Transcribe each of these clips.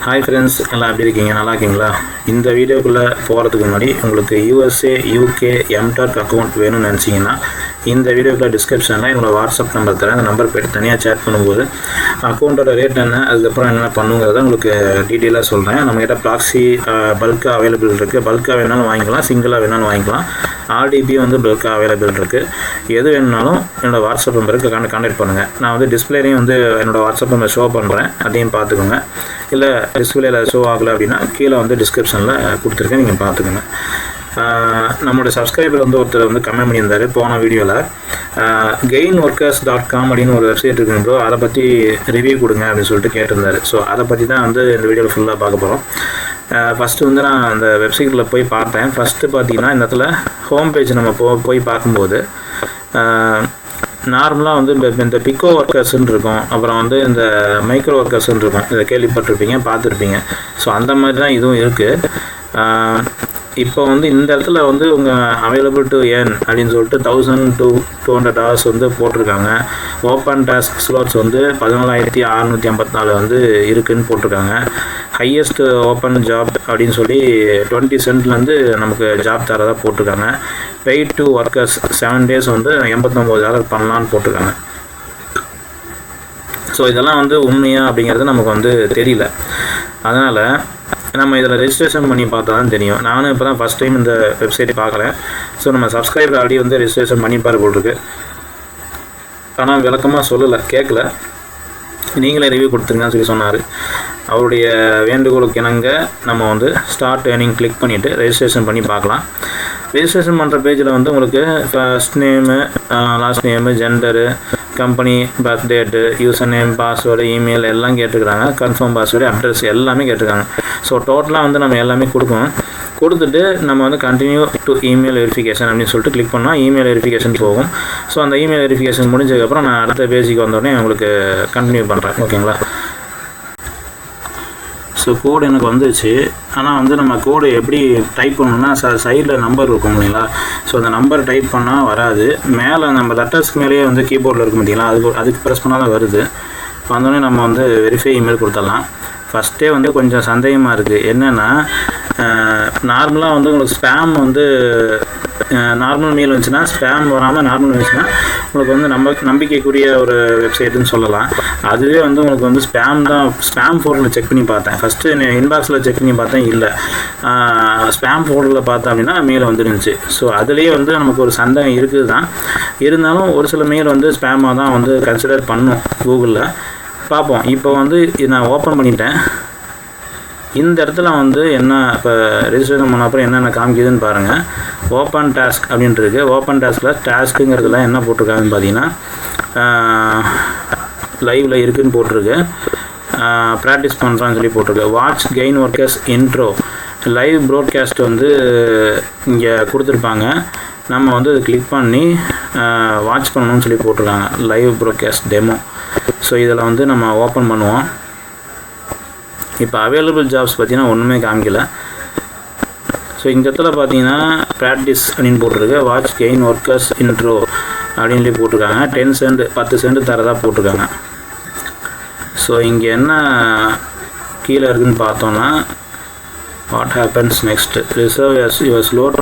Hi friends, எல்லாம் எப்படி இருக்கீங்க? நல்லா இருக்கீங்களா? இந்த வீடியோக்குள்ளே போகிறதுக்கு முன்னாடி உங்களுக்கு USA, UK எம்டாக் அக்கௌண்ட் வேணும்னு நினச்சிங்கன்னா இந்த வீடியோக்குள்ள டிஸ்கிரிப்ஷனில் என்னோடய வாட்ஸ்அப் நம்பர் தரேன். அந்த நம்பர் போய்ட்டு தனியாக சேட் பண்ணும்போது அக்கௌண்ட்டோட ரேட் என்ன, அதுக்கப்புறம் என்னென்ன பண்ணுங்கிறத உங்களுக்கு டீட்டெயிலாக சொல்கிறேன். நம்மகிட்ட ப்ராக்ஸி பல்காக அவைலபிள் இருக்குது. பல்காக வேணாலும் வாங்கிக்கலாம், சிங்கிளாக வேணாலும் வாங்கிக்கலாம். RDP வந்து பல்காக அவைலபிள் இருக்குது. எது வேணுனாலும் என்னோடய வாட்ஸ்அப் நம்பருக்கு கான்டாக்ட் பண்ணுங்கள். நான் வந்து டிஸ்பிளேலையும் வந்து என்னோடய வாட்ஸ்அப் நம்பர் ஷோ பண்ணுறேன், அதையும் பார்த்துக்கோங்க. இல்லை டிஸ்பிளேல ஷோ ஆகலை அப்படின்னா கீழே வந்து டிஸ்கிரிப்ஷனில் கொடுத்துருக்கேன், நீங்கள் பார்த்துக்கோங்க. நம்மளோட சப்ஸ்கிரைபர் வந்து ஒருத்தர் வந்து கமெண்ட் பண்ணியிருந்தார் போன வீடியோவில். gainworkers.com அப்படின்னு ஒரு வெப்சைட் இருக்குன்றோ, அதை பற்றி ரிவ்யூ கொடுங்க அப்படின்னு சொல்லிட்டு கேட்டிருந்தார். ஸோ அதை பற்றி தான் வந்து இந்த வீடியோவில் ஃபுல்லாக பார்க்க போகிறோம். ஃபஸ்ட்டு வந்து நான் அந்த வெப்சைட்டில் போய் பார்த்தேன். ஃபஸ்ட்டு பார்த்தீங்கன்னா இந்த இடத்துல ஹோம் பேஜ் நம்ம போய் பார்க்கும்போது நார்மலாக வந்து இந்த பிக்கோ ஒர்க்கர்ஸ்ன்னு இருக்கும், அப்புறம் வந்து இந்த மைக்ரோ ஒர்க்கர்ஸ்ன்னு இருக்கும். இதை கேள்விப்பட்டிருப்பீங்க, பார்த்துருப்பீங்க. ஸோ அந்த மாதிரி தான் இதுவும் இருக்குது. இப்போ வந்து இந்த இடத்துல வந்து உங்கள் அவைலபிள் டு ஏர்ன் அப்படின்னு சொல்லிட்டு 1000 to 200 hours வந்து போட்டிருக்காங்க. ஓப்பன் டாஸ்க் ஸ்லாட்ஸ் வந்து 14654 வந்து இருக்குதுன்னு போட்டிருக்காங்க. ஹையஸ்ட் ஓப்பன் ஜாப் அப்படின்னு சொல்லி 20 சென்ட்லேருந்து நமக்கு ஜாப் தரதாக போட்டிருக்காங்க. பெய்ட் டு ஒர்க்கர்ஸ் 7 days வந்து $89 பண்ணலான்னு போட்டிருக்காங்க. ஸோ இதெல்லாம் வந்து உண்மையா அப்படிங்கிறது நமக்கு வந்து தெரியல. அதனால் நம்ம இதில் ரெஜிஸ்ட்ரேஷன் பண்ணி பார்த்தா தான் தெரியும். நானும் இப்போ தான் ஃபஸ்ட் டைம் இந்த வெப்சைட்டை பார்க்குறேன். ஸோ நம்ம சப்ஸ்கிரைபர் ஆல்ரெடி வந்து ரெஜிஸ்ட்ரேஷன் பண்ணிப்பார் போட்டிருக்கு. ஆனால் விளக்கமாக சொல்லலை, கேட்கல. நீங்களே ரிவ்யூ கொடுத்துருங்கன்னு சொல்லி சொன்னார். அவருடைய வேண்டுகோளுக்கு இணங்க நம்ம வந்து ஸ்டார்ட் ஏர்னிங் கிளிக் பண்ணிவிட்டு ரெஜிஸ்ட்ரேஷன் பண்ணி பார்க்கலாம். ரெஜிஸ்ட்ரேஷன் பண்ணுற பேஜில் வந்து உங்களுக்கு first name, last name, gender, company, birth date, user name, password, email எல்லாம் கேட்டுருக்காங்க. கன்ஃபார்ம் பாஸ்வேர்டு, அட்ரஸ் எல்லாமே கேட்டுருக்காங்க. ஸோ டோட்டலாக வந்து நம்ம எல்லாமே கொடுத்துட்டு நம்ம வந்து கண்டினியூ டு இமெயில் வெரிஃபிகேஷன் அப்படின்னு சொல்லிட்டு கிளிக் பண்ணால் இமெயில் வெரிஃபிகேஷன் போகும். ஸோ அந்த இமெயில் வெரிஃபிகேஷன் முடிஞ்சதுக்கப்புறம் நான் அடுத்த பேஜுக்கு வந்தோடனே உங்களுக்கு கண்டினியூ பண்ணுறேன். ஓகேங்களா? ஸோ கோடு எனக்கு வந்துச்சு. ஆனால் வந்து நம்ம கோடு எப்படி டைப் பண்ணணும்னா சைடில் நம்பர் இருக்கும் இல்லைங்களா? ஸோ அந்த நம்பர் டைப் பண்ணால் வராது. மேலே நம்ம லெட்டர்ஸ்க்கு மேலேயே வந்து கீபோர்டில் இருக்கும் பார்த்தீங்களா, அதுக்கு ப்ரெஸ் பண்ணால் தான் வருது. வந்தோடனே நம்ம வந்து வெரிஃபை இமெயில் கொடுத்துடலாம். ஃபஸ்ட்டே வந்து கொஞ்சம் சந்தேகமாக இருக்குது. என்னென்னா நார்மலாக வந்து உங்களுக்கு ஸ்பேம் வந்து நார்மல் மெயில் வந்துச்சுன்னா ஸ்பேம் வராமல் நார்மல் வந்துச்சுன்னா உங்களுக்கு வந்து நம்பிக்கைக்குரிய ஒரு வெப்சைட்டுன்னு சொல்லலாம். அதுவே வந்து உங்களுக்கு வந்து ஸ்பேம் ஃபோல்டரில் செக் பண்ணி பார்த்தேன். ஃபஸ்ட்டு இன்பாக்ஸில் செக் பண்ணி பார்த்தேன், இல்லை. ஸ்பேம் ஃபோல்டரில் பார்த்தேன் அப்படின்னா மெயில் வந்துருந்துச்சு. ஸோ அதுலேயே வந்து நமக்கு ஒரு சந்தேகம் இருக்குது தான். இருந்தாலும் ஒரு சில மெயில் வந்து ஸ்பேமாக தான் வந்து கன்சிடர் பண்ணும் கூகுளில். பார்ப்போம். இப்போ வந்து நான் ஓப்பன் பண்ணிட்டேன். இந்த இடத்துல வந்து என்ன இப்போ ரெஜிஸ்ட்ரேஷன் பண்ண அப்புறம் என்னென்ன காமிக்குதுன்னு பாருங்கள். ஓப்பன் டாஸ்க் அப்படின்ட்டு ஓப்பன் டாஸ்கில் டாஸ்க்குங்கிறதுல என்ன போட்டிருக்காங்கன்னு பார்த்தீங்கன்னா லைவில் இருக்குதுன்னு போட்டிருக்கு. ப்ராக்டிஸ் பண்ணுறான்னு சொல்லி போட்டிருக்கு. Watch gain workers intro live broadcast வந்து இங்கே கொடுத்துருப்பாங்க. நம்ம வந்து அது கிளிக் பண்ணி வாட்ச் பண்ணணும்னு சொல்லி போட்டிருக்காங்க. Live broadcast demo. ஸோ இதில் வந்து நம்ம ஓப்பன் பண்ணுவோம். இப்போ அவைலபிள் ஜாப்ஸ் பார்த்தீங்கன்னா ஒன்றுமே காமிக்கல. ஸோ இந்த இடத்துல பார்த்தீங்கன்னா ப்ராக்டிஸ் அப்படின்னு போட்டிருக்கு. வாட்ச் கெயின் ஒர்க்கர்ஸ் இன்ட்ரோ அப்படின்னு சொல்லி போட்டிருக்காங்க. 10 cent 10 cent தரதாக போட்டிருக்காங்க. ஸோ இங்கே என்ன கீழே இருக்குதுன்னு பார்த்தோன்னா what happens next reserve your slot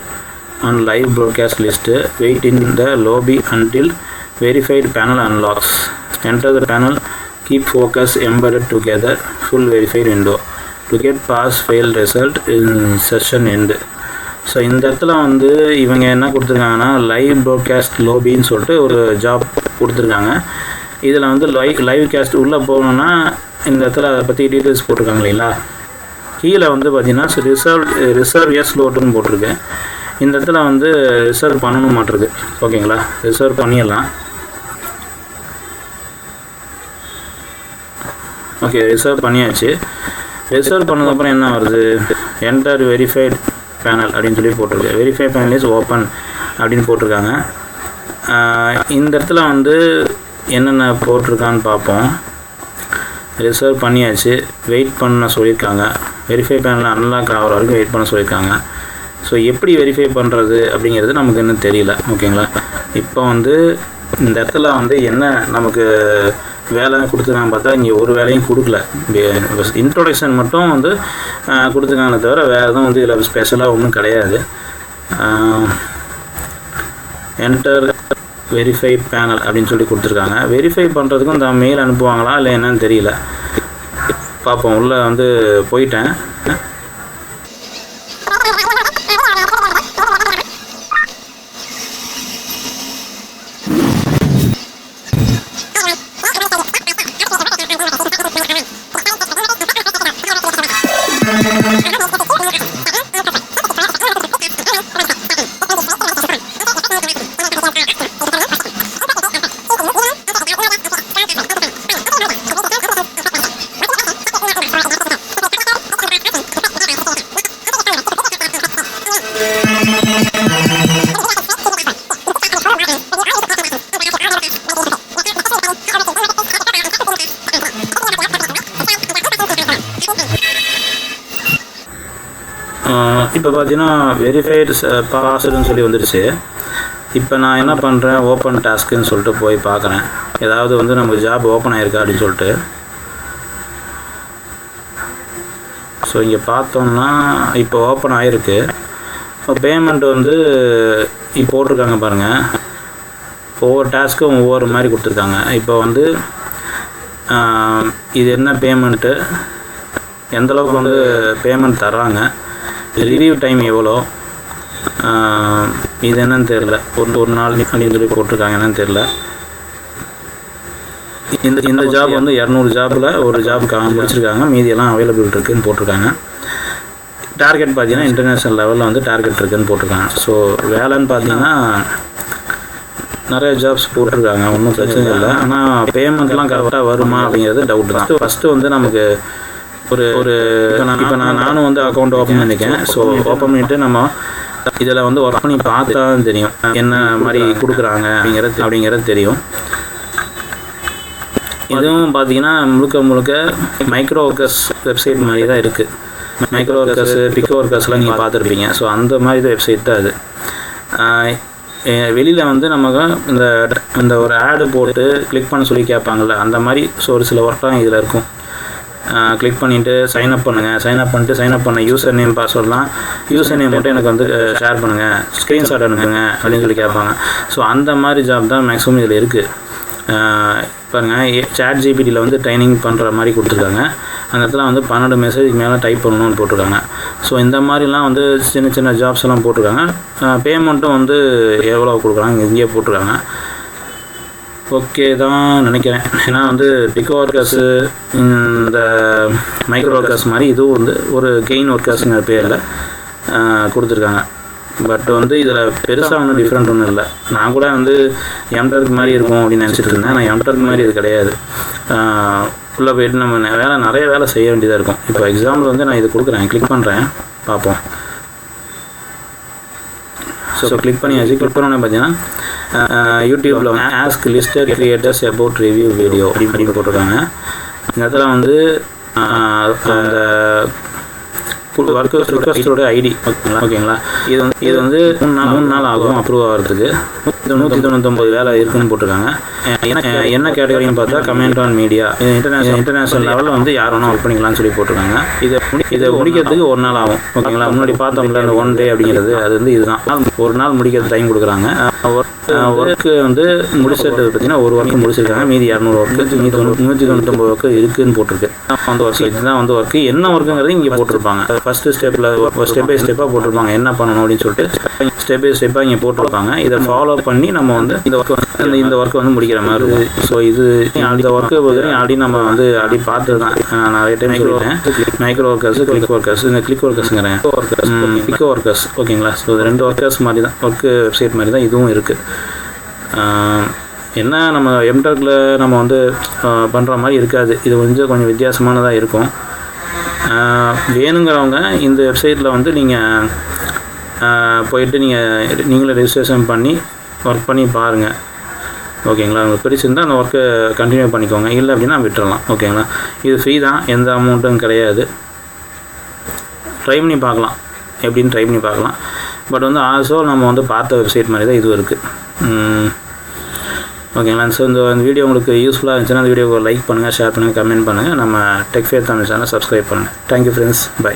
on live broadcast list wait in the lobby until verified panel unlocks. Enter the panel, keep focus embedded together, full verified window to get pass fail result in session end. So இந்த இடத்துல வந்து இவங்க என்ன கொடுத்துருக்காங்கன்னா live broadcast லோபின்னு சொல்லிட்டு ஒரு job கொடுத்துருக்காங்க. இதில் வந்து லைவ் கேஸ்ட் உள்ளே போகணுன்னா இந்த இடத்துல அதை பற்றி டீட்டெயில்ஸ் போட்டிருக்காங்க இல்லைங்களா? கீழே வந்து பார்த்தீங்கன்னா ரிசர்வ் எஸ் லோட்டுன்னு போட்டிருக்கு. இந்த இடத்துல வந்து ரிசர்வ் பண்ணணும் மாட்டிருக்கு. ஓகேங்களா? ரிசர்வ் பண்ணிடலாம். ஓகே, ரிசர்வ் பண்ணியாச்சு. ரிசர்வ் பண்ணதுக்கப்புறம் என்ன வருது? என்டர் வெரிஃபைட் பேனல் அப்படின்னு சொல்லி போட்டிருக்கு. வெரிஃபை பேனல் இஸ் ஓப்பன் அப்படின்னு போட்டிருக்காங்க. இந்த இடத்துல வந்து என்னென்ன போட்டிருக்கான்னு பார்ப்போம். ரிசர்வ் பண்ணியாச்சு, வெயிட் பண்ண சொல்லியிருக்காங்க. வெரிஃபை பேனல் அன்லாக் ஆகிற வரைக்கும் வெயிட் பண்ண சொல்லியிருக்காங்க. ஸோ எப்படி வெரிஃபை பண்ணுறது அப்படிங்கிறது நமக்கு இன்னும் தெரியல. ஓகேங்களா? இப்போ வந்து இந்த இடத்துல வந்து என்ன நமக்கு வேலை கொடுத்துருக்காங்க பார்த்தா இங்கே ஒரு வேலையும் கொடுக்கல. இன்ட்ரோடக்ஷன் மட்டும் வந்து கொடுத்துருக்காங்களே தவிர வேறு எதுவும் வந்து இதில் ஸ்பெஷலாக ஒன்றும் கிடையாது. என்டர் வெரிஃபை பேனல் அப்படின்னு சொல்லி கொடுத்துருக்காங்க. வெரிஃபை பண்ணுறதுக்கும் இந்த மெயில் அனுப்புவாங்களா இல்லை என்னன்னு தெரியல. பார்ப்போம். உள்ளே வந்து போயிட்டேன். இப்போ பார்த்தீங்கன்னா வெரிஃபைடு பாஸ்வேர்டுன்னு சொல்லி வந்துடுச்சு. இப்போ நான் என்ன பண்ணுறேன், ஓப்பன் டாஸ்க்குன்னு சொல்லிட்டு போய் பார்க்குறேன். ஏதாவது வந்து நமக்கு ஜாப் ஓப்பன் ஆகிருக்கா அப்படின்னு சொல்லிட்டு. ஸோ இங்கே பார்த்தோம்னா இப்போ ஓப்பன் ஆகிருக்கு. இப்போ பேமெண்ட் வந்து இப்போ போட்டிருக்காங்க பாருங்கள். ஒவ்வொரு டாஸ்க்கும் ஒவ்வொரு மாதிரி கொடுத்துருக்காங்க. இப்போ வந்து இது என்ன பேமெண்ட்டு, எந்தளவுக்கு வந்து பேமெண்ட் தர்றாங்க, ரிவ்யூ டைம் எவ்வளோ, இது என்னன்னு தெரில. ஒரு நாள் அப்படின்னு சொல்லி போட்டிருக்காங்க, என்னன்னு தெரில. இந்த ஜாப் வந்து 200 ஜாப்பில் ஒரு ஜாப் முடிச்சிருக்காங்க, மீதியெல்லாம் அவைலபிள் இருக்குதுன்னு போட்டிருக்காங்க. டார்கெட் பார்த்தீங்கன்னா இன்டர்நேஷ்னல் லெவலில் வந்து டார்கெட் இருக்குதுன்னு போட்டிருக்காங்க. ஸோ வேலைன்னு பார்த்தீங்கன்னா நிறைய ஜாப்ஸ் போட்டிருக்காங்க, ஒன்றும் பிரச்சனை இல்லை. ஆனால் பேமெண்ட்லாம் கரெக்டாக வருமா அப்படிங்கிறது டவுட் தான். ஃபஸ்ட்டு வந்து நமக்கு ஒரு இப்போ நானும் வந்து அக்கௌண்ட் ஓப்பன் பண்ணியிருக்கேன். ஸோ ஓப்பன் பண்ணிவிட்டு நம்ம இதில் வந்து ஒர்க் பண்ணி பார்த்தா தான் தெரியும் என்ன மாதிரி கொடுக்குறாங்க அப்படிங்கிறது தெரியும். இதுவும் பார்த்தீங்கன்னா முழுக்க மைக்ரோ ஒர்க்கர்ஸ் வெப்சைட் மாதிரி தான் இருக்குது. மைக்ரோ ஒர்க்கர்ஸு, பிக்கோ ஒர்க்கர்ஸ்லாம் நீங்கள் பார்த்துருப்பீங்க. ஸோ அந்த மாதிரி தான் வெப்சைட் தான் அது. வெளியில் வந்து நமக்கு இந்த ஒரு ஆடு போட்டு கிளிக் பண்ண சொல்லி கேட்பாங்கள்ல, அந்த மாதிரி ஒரு சில ஒர்க்லாம் இதில் இருக்கும். கிளிக் பண்ணிவிட்டு சைன்அப் பண்ணுங்கள், சைன்அப் பண்ண யூசர் நேம் பாஸ்வேர்ட்லாம் யூசர் நேம் மட்டும் எனக்கு வந்து ஷேர் பண்ணுங்கள், ஸ்க்ரீன்ஷாட் அனுப்புங்க அப்படின்னு சொல்லி கேட்பாங்க. ஸோ அந்த மாதிரி ஜாப் தான் மேக்ஸிமம் இதில் இருக்குது. பாருங்கள், சாட் ஜிபிடியில் வந்து ட்ரைனிங் பண்ணுற மாதிரி கொடுத்துருக்காங்க. அந்த இடத்துல வந்து 12 மெசேஜுக்கு மேலே டைப் பண்ணணும்னு போட்டிருக்காங்க. ஸோ இந்த மாதிரிலாம் வந்து சின்ன ஜாப்ஸ் எல்லாம் போட்டிருக்காங்க. பேமெண்ட்டும் வந்து எவ்வளோ கொடுக்குறாங்க இங்கேயே போட்டிருக்காங்க. ஓகே தான் நினைக்கிறேன். ஏன்னா வந்து பிக்கோ ஒர்க்கர்ஸு, இந்த மைக்ரோ ஒர்க்கர்ஸ் மாதிரி இதுவும் வந்து ஒரு கெயின் ஒர்க்கர்ஸுங்கிற பேரில் கொடுத்துருக்காங்க. பட் வந்து இதில் பெருசாக ஒன்றும் டிஃப்ரெண்ட் ஒன்றும் இல்லை. நான் கூட வந்து எம்டர்க் மாதிரி இருக்கும் அப்படின்னு நினச்சிட்டு இருந்தேன். ஆனால் எம்டர்க் மாதிரி இது கிடையாது. உள்ளே போய்ட்டு நம்ம நிறைய வேலை செய்ய வேண்டியதாக இருக்கும். இப்போ எக்ஸாம்பிள் வந்து நான் இது கொடுக்குறேன், கிளிக் பண்ணுறேன், பார்ப்போம். ஸோ கிளிக் பண்ணியாச்சு. கிளிக் பண்ணோன்னே பார்த்தீங்கன்னா யூடியூப்பில் வந்து ask listed creators about review video அப்படின்னு போட்டிருக்காங்க. இந்த இடத்துல வந்து அந்த ஒர்க்கர்ஸ் ரிக்வஸ்டோட ஐடி ஓகேங்களா. இது வந்து 3 நாள் ஆகும் அப்ரூவ் ஆகிறதுக்கு. 199 வேலை இருக்குன்னு போட்டிருக்காங்க. என்ன கேட்டகரின்னு பார்த்தா கமெண்ட் ஆன் மீடியா, இன்டர்நேஷ்னல் லெவலில் வந்து யார் வேணும் ஒர்க் பண்ணிக்கலாம்னு சொல்லி போட்டிருக்காங்க. இதை முடிக்கிறதுக்கு 1 நாள் ஆகும் ஓகேங்களா. முன்னாடி பார்த்தோம்ல அந்த 1 டே அப்படிங்கிறது, அது வந்து இதுதான். ஒரு நாள் முடிக்கிறது டைம் கொடுக்குறாங்க. ஒர்க்கு வந்து முடிச்சிட்டு பார்த்தீங்கன்னா ஒரு ஒர்க்கு முடிச்சிருக்காங்க, மீதி 200 ஒர்க்கு, மீதி 199 ஒர்க்கு இருக்குதுன்னு போட்டிருக்கு. அந்த ஒர்க்கு இதுதான் வந்து ஒர்க்கு. என்ன ஒர்க்குங்கிறது இங்கே போட்டிருப்பாங்க. ஃபஸ்ட்டு ஸ்டெப்பில் ஸ்டெப் பை ஸ்டெப்பாக போட்டிருப்பாங்க என்ன பண்ணணும் அப்படின்னு சொல்லிட்டு ஸ்டெப் பை ஸ்டெப்பாக இங்கே போட்டிருப்பாங்க. இதை ஃபாலோ பண்ணி நம்ம வந்து இந்த ஒர்க்கை வந்து முடிக்கிற மாதிரி இருக்குது. ஸோ இந்த ஒர்க்கு ஆல்ரெடி நம்ம வந்து ஆல்ரெடி பார்த்து தான் நிறைய டைம் சொல்லிட்டேன். மைக்ரோ ஒர்க்கர்ஸ், கிளிக் ஒர்க்கர்ஸ், இந்த கிளிக் ஒர்க்கர்ஸுங்கிறேன், பிக்கோ ஒர்க்கர்ஸ் ஓகேங்களா. ஸோ 2 ஒர்க்கர்ஸ் மாதிரி தான், ஒர்க்கு வெப்சைட் மாதிரி தான் இதுவும் இருக்குது. என்ன நம்ம எம்டெக்கில் நம்ம வந்து பண்ணுற மாதிரி இருக்காது. இது கொஞ்சம் வித்தியாசமானதாக இருக்கும். வேணுங்கிறவங்க இந்த வெப்சைட்டில் வந்து நீங்கள் போயிட்டு நீங்களே ரெஜிஸ்ட்ரேஷன் பண்ணி ஒர்க் பண்ணி பாருங்கள் ஓகேங்களா. உங்களுக்கு பிடிச்சிருந்தால் அந்த ஒர்க்கை கண்டினியூ பண்ணிக்கோங்க, இல்லை அப்படின்னா விட்டுறலாம் ஓகேங்களா. இது ஃப்ரீ தான், எந்த அமௌண்ட்டும் கிடையாது. ட்ரை பண்ணி பார்க்கலாம், எப்படின்னு ட்ரை பண்ணி பார்க்கலாம். பட் வந்து ஆல்சோ நம்ம வந்து பார்த்த வெப்சைட் மாதிரி தான் இதுவும் இருக்குது. ஓகேங்களா. ஸோ இந்த வீடியோ உங்களுக்கு யூஸ்ஃபுல்லாக இருந்துச்சுன்னா அந்த வீடியோவை லைக் பண்ணுங்கள், ஷேர் பண்ணுங்கள், கமெண்ட் பண்ணுங்கள். நம்ம டெக் ஃபேர் தமிழ் சேனலை சப்ஸ்கிரைப் பண்ணுங்கள். Thank you friends, by.